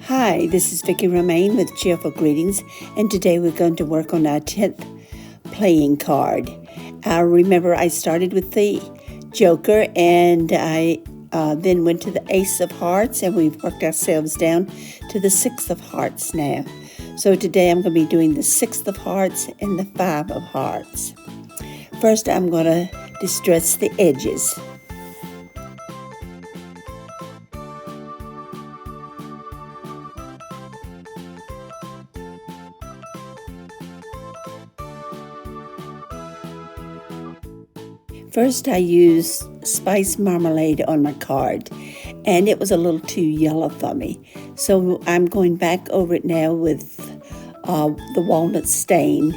Hi, this is Vicki Romaine with Cheerful Greetings, and today we're going to work on our 10th playing card. Remember, I started with the Joker, and I then went to the Ace of Hearts, and we've worked ourselves down to the Six of Hearts now. So today I'm going to be doing the Six of Hearts and the Five of Hearts. First, I'm going to distress the edges. First, I used Spicey Marmalade on my card, and it was a little too yellow for me. So I'm going back over it now with the Walnut stain,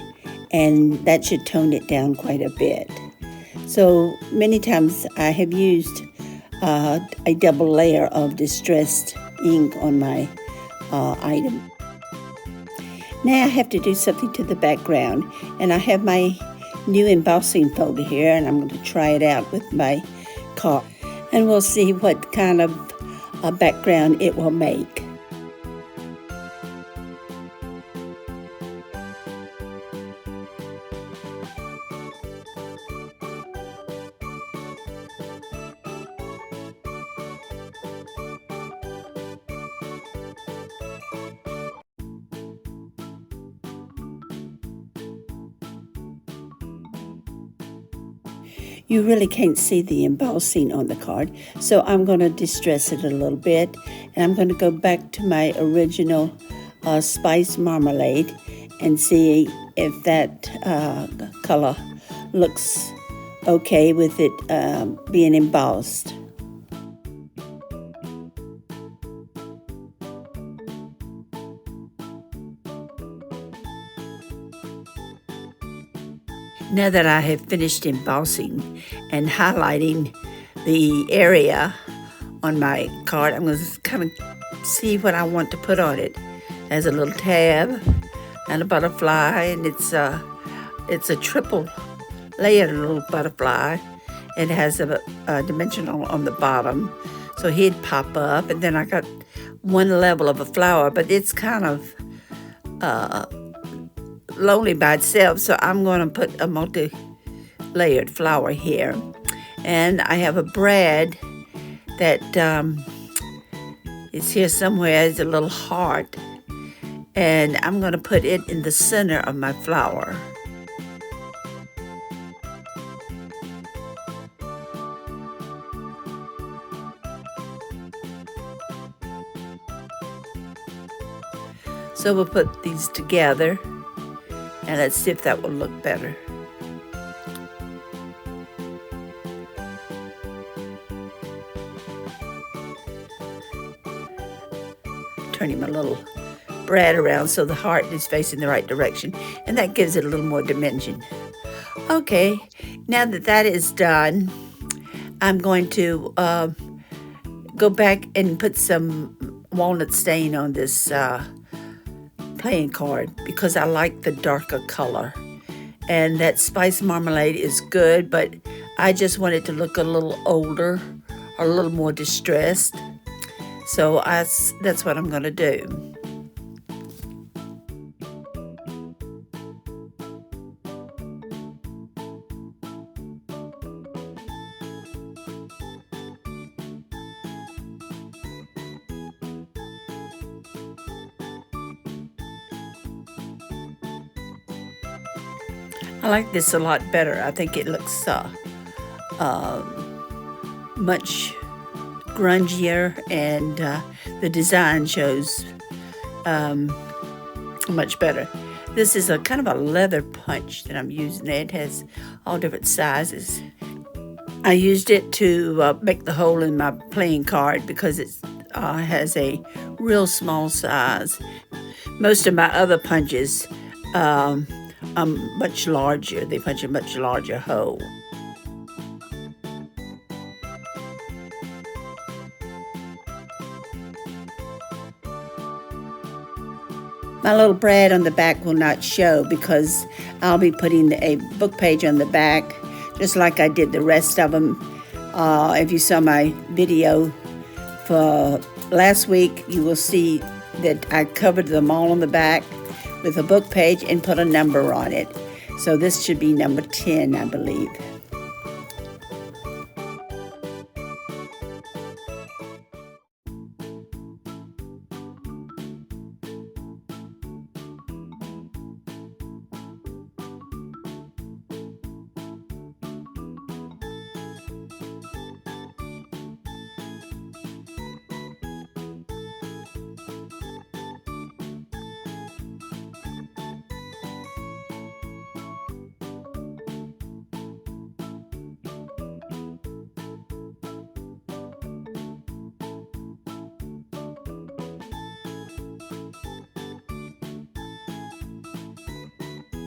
and that should tone it down quite a bit. So many times I have used a double layer of distressed ink on my item. Now I have to do something to the background, and I have my new embossing folder here, and I'm going to try it out with my card, and we'll see what kind of background it will make. You really can't see the embossing on the card, so I'm going to distress it a little bit, and I'm going to go back to my original Spicey Marmalade and see if that color looks okay with it being embossed. Now that I have finished embossing and highlighting the area on my card, I'm going to kind of see what I want to put on it. There's a little tab and a butterfly, and it's a triple layered little butterfly. It has a dimensional on the bottom, so he'd pop up, and then I got one level of a flower, but it's kind of lonely by itself, so I'm going to put a multi-layered flower here. And I have a brad that is here somewhere. It's a little heart, and I'm going to put it in the center of my flower. So we'll put these together, and let's see if that will look better. Turning my little brad around so the heart is facing the right direction, and that gives it a little more dimension. Okay, now that that is done, I'm going to go back and put some walnut stain on this playing card because I like the darker color, and that Spicey Marmalade is good, but I just want it to look a little older or a little more distressed, so that's what I'm going to do. I like this a lot better. I think it looks much grungier, and the design shows much better. This is a kind of a leather punch that I'm using. It has all different sizes. I used it to make the hole in my playing card because it has a real small size. Most of my other punches much larger. They punch a much larger hole. My little brad on the back will not show because I'll be putting a book page on the back, just like I did the rest of them. If you saw my video for last week, you will see that I covered them all on the back with a book page and put a number on it. So this should be number 10, I believe.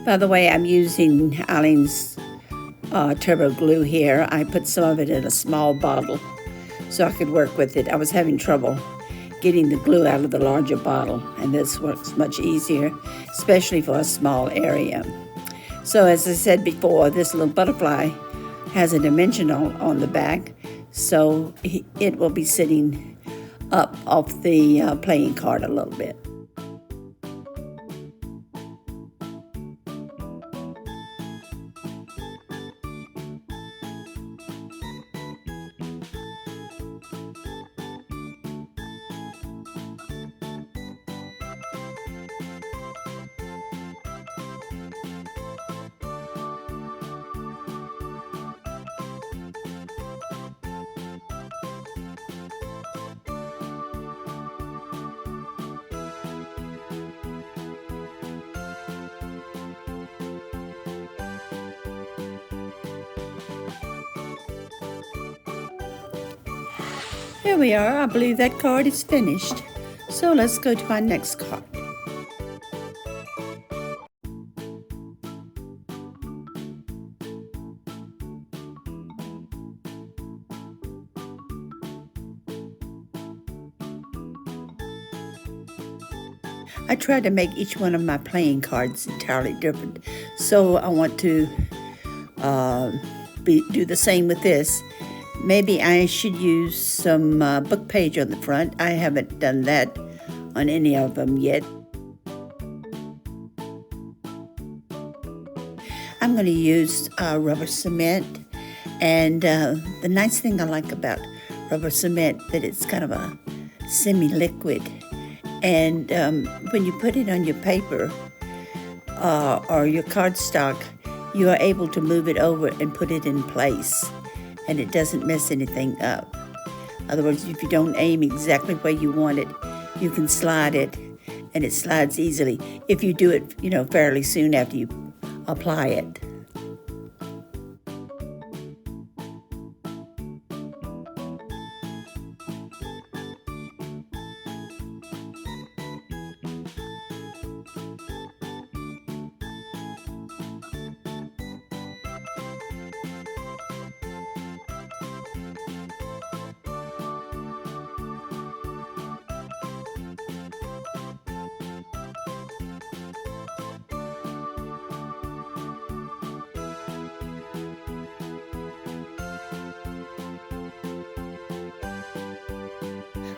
By the way, I'm using Eileen's turbo glue here. I put some of it in a small bottle so I could work with it. I was having trouble getting the glue out of the larger bottle, and this works much easier, especially for a small area. So as I said before, this little butterfly has a dimensional on the back, so it will be sitting up off the playing card a little bit. Here we are. I believe that card is finished. So let's go to our next card. I tried to make each one of my playing cards entirely different. So I want to do the same with this. Maybe I should use some book page on the front. I haven't done that on any of them yet. I'm going to use rubber cement, and the nice thing I like about rubber cement that it's kind of a semi-liquid, and when you put it on your paper or your cardstock, you are able to move it over and put it in place, and it doesn't mess anything up. In other words, if you don't aim exactly where you want it, you can slide it, and it slides easily if you do it, fairly soon after you apply it.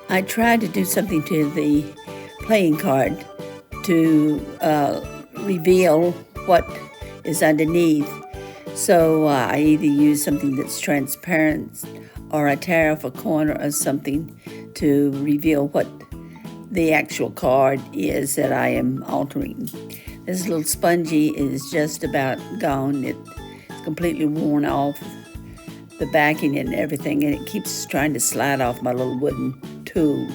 I tried to do something to the playing card to reveal what is underneath. So I either use something that's transparent, or I tear off a corner or something to reveal what the actual card is that I am altering. This little spongy is just about gone. It's completely worn off the backing and everything, and it keeps trying to slide off my little wooden tool.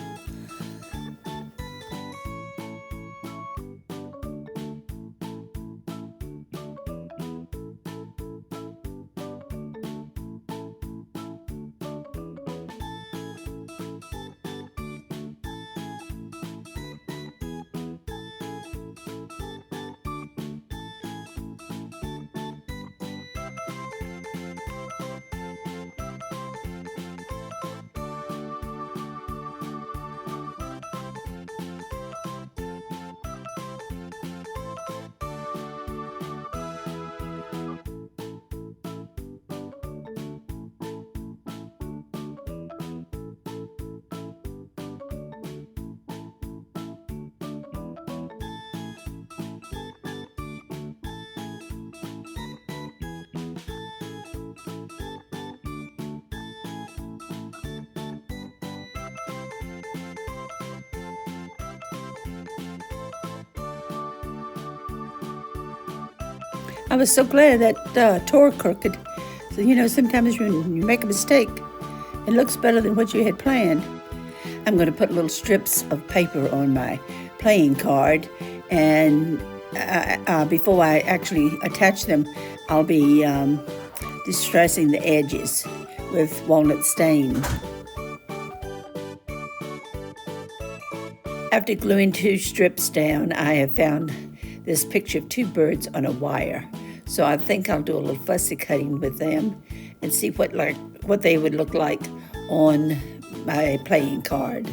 I was so glad that tore crooked. So, sometimes when you make a mistake, it looks better than what you had planned. I'm going to put little strips of paper on my playing card, and before I actually attach them, I'll be distressing the edges with walnut stain. After gluing 2 strips down, I have found this picture of 2 birds on a wire. So I think I'll do a little fussy cutting with them and see what they would look like on my playing card.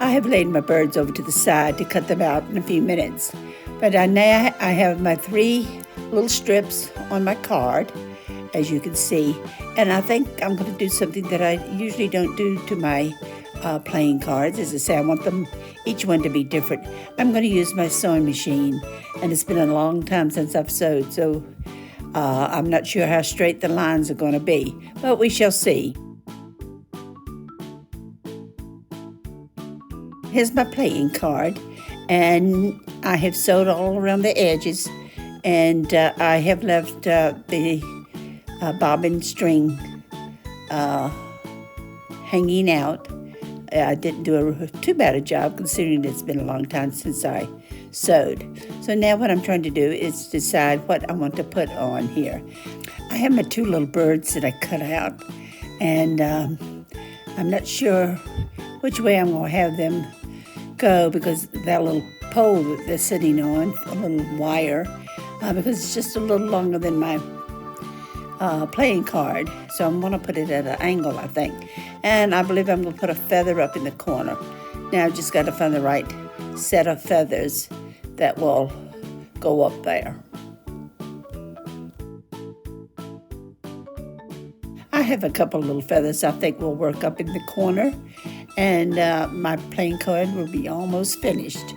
I have laid my birds over to the side to cut them out in a few minutes. But now I have my 3 little strips on my card, as you can see. And I think I'm going to do something that I usually don't do to my playing cards. As I say, I want each one to be different. I'm going to use my sewing machine. And it's been a long time since I've sewed, so I'm not sure how straight the lines are going to be. But we shall see. Here's my playing card, and I have sewed all around the edges, and I have left the bobbin string hanging out. I didn't do too bad a job considering it's been a long time since I sewed. So now what I'm trying to do is decide what I want to put on here. I have my 2 little birds that I cut out, and I'm not sure which way I'm going to have them go, because that little pole that they're sitting on, a little wire, because it's just a little longer than my playing card. So I'm going to put it at an angle, I think. And I believe I'm going to put a feather up in the corner. Now I've just got to find the right set of feathers that will go up there. I have a couple little feathers I think will work up in the corner, and my playing card will be almost finished.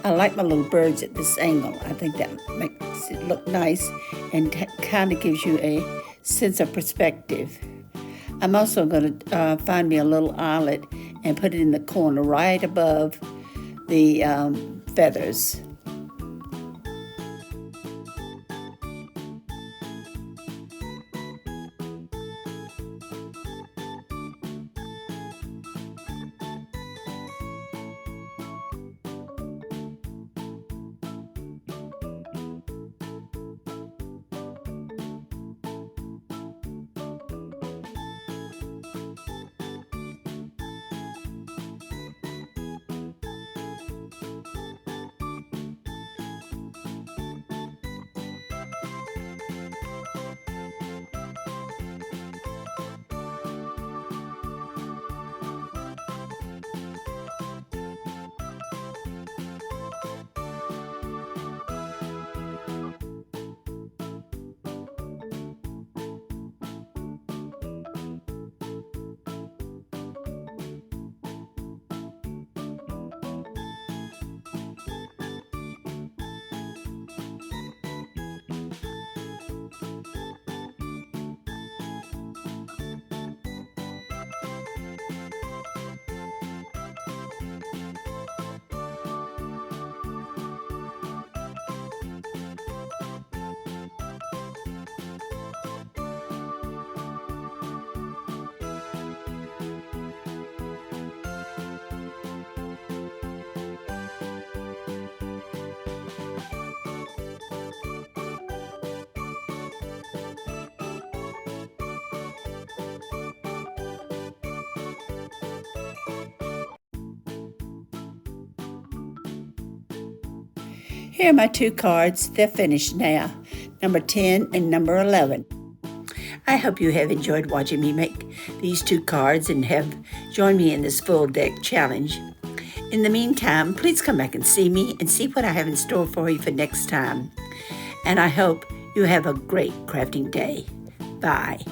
I like my little birds at this angle. I think that makes it look nice and kind of gives you a sense of perspective. I'm also going to find me a little eyelet and put it in the corner right above the feathers. Here are my 2 cards. They're finished now, number 10 and number 11. I hope you have enjoyed watching me make these 2 cards and have joined me in this full deck challenge. In the meantime, please come back and see me and see what I have in store for you for next time. And I hope you have a great crafting day. Bye.